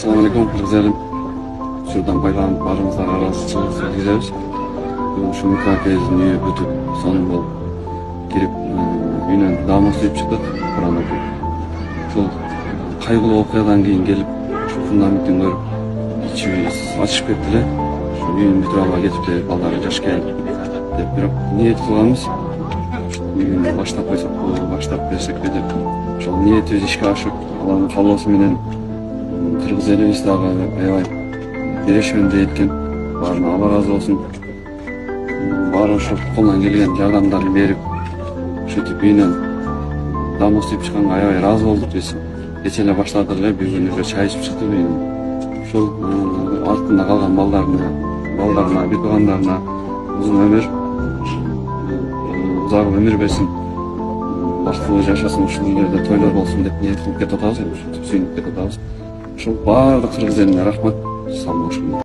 Assalamualaikum kırgız elim. Şuradan baylanıp barımızlar arası gideriz. Şu mükakeyizin üye bütüp sonun bol girip үйүнөн намаз үйүп чыктык Кур'ан окуп. Ошол кайгылуу окуядан кийин келип ушу фундаменттин көрүп ичиби ачышып кетти эле. Ушу үйүн бүтүп албай кетипти, балдары жаш келин деп, бирок ниет кылганбыз. Үйүн баштап койсокпу, баштап берсекпи деп. Ошол ниетибиз ишке ашып, Алланын каалоосу менен кыргыз элибиз дагы аябай берешмендей экен. Баарына Алла ыраазы болсун. Баары ошо колунан келген жардамдарын берип, ушинтип үйүнөн намаз үйүп чыкканга аябай ыраазы болдук биз. Кечээ эле баштадык эле, бир күнү чай ичип чыктык үйүнөн. Ошол артында калган балдарына, бир туугандарына узун өмүр, узак өмүр берсин. Бактылуу жашасын, ушул үйлөрдө тойлор болсун деп ниет кылып кетип атабыз, ушинтип сүйүнүп кетип атабыз. Ошол баардык кыргыз элине рахмат. Сау болушуңар.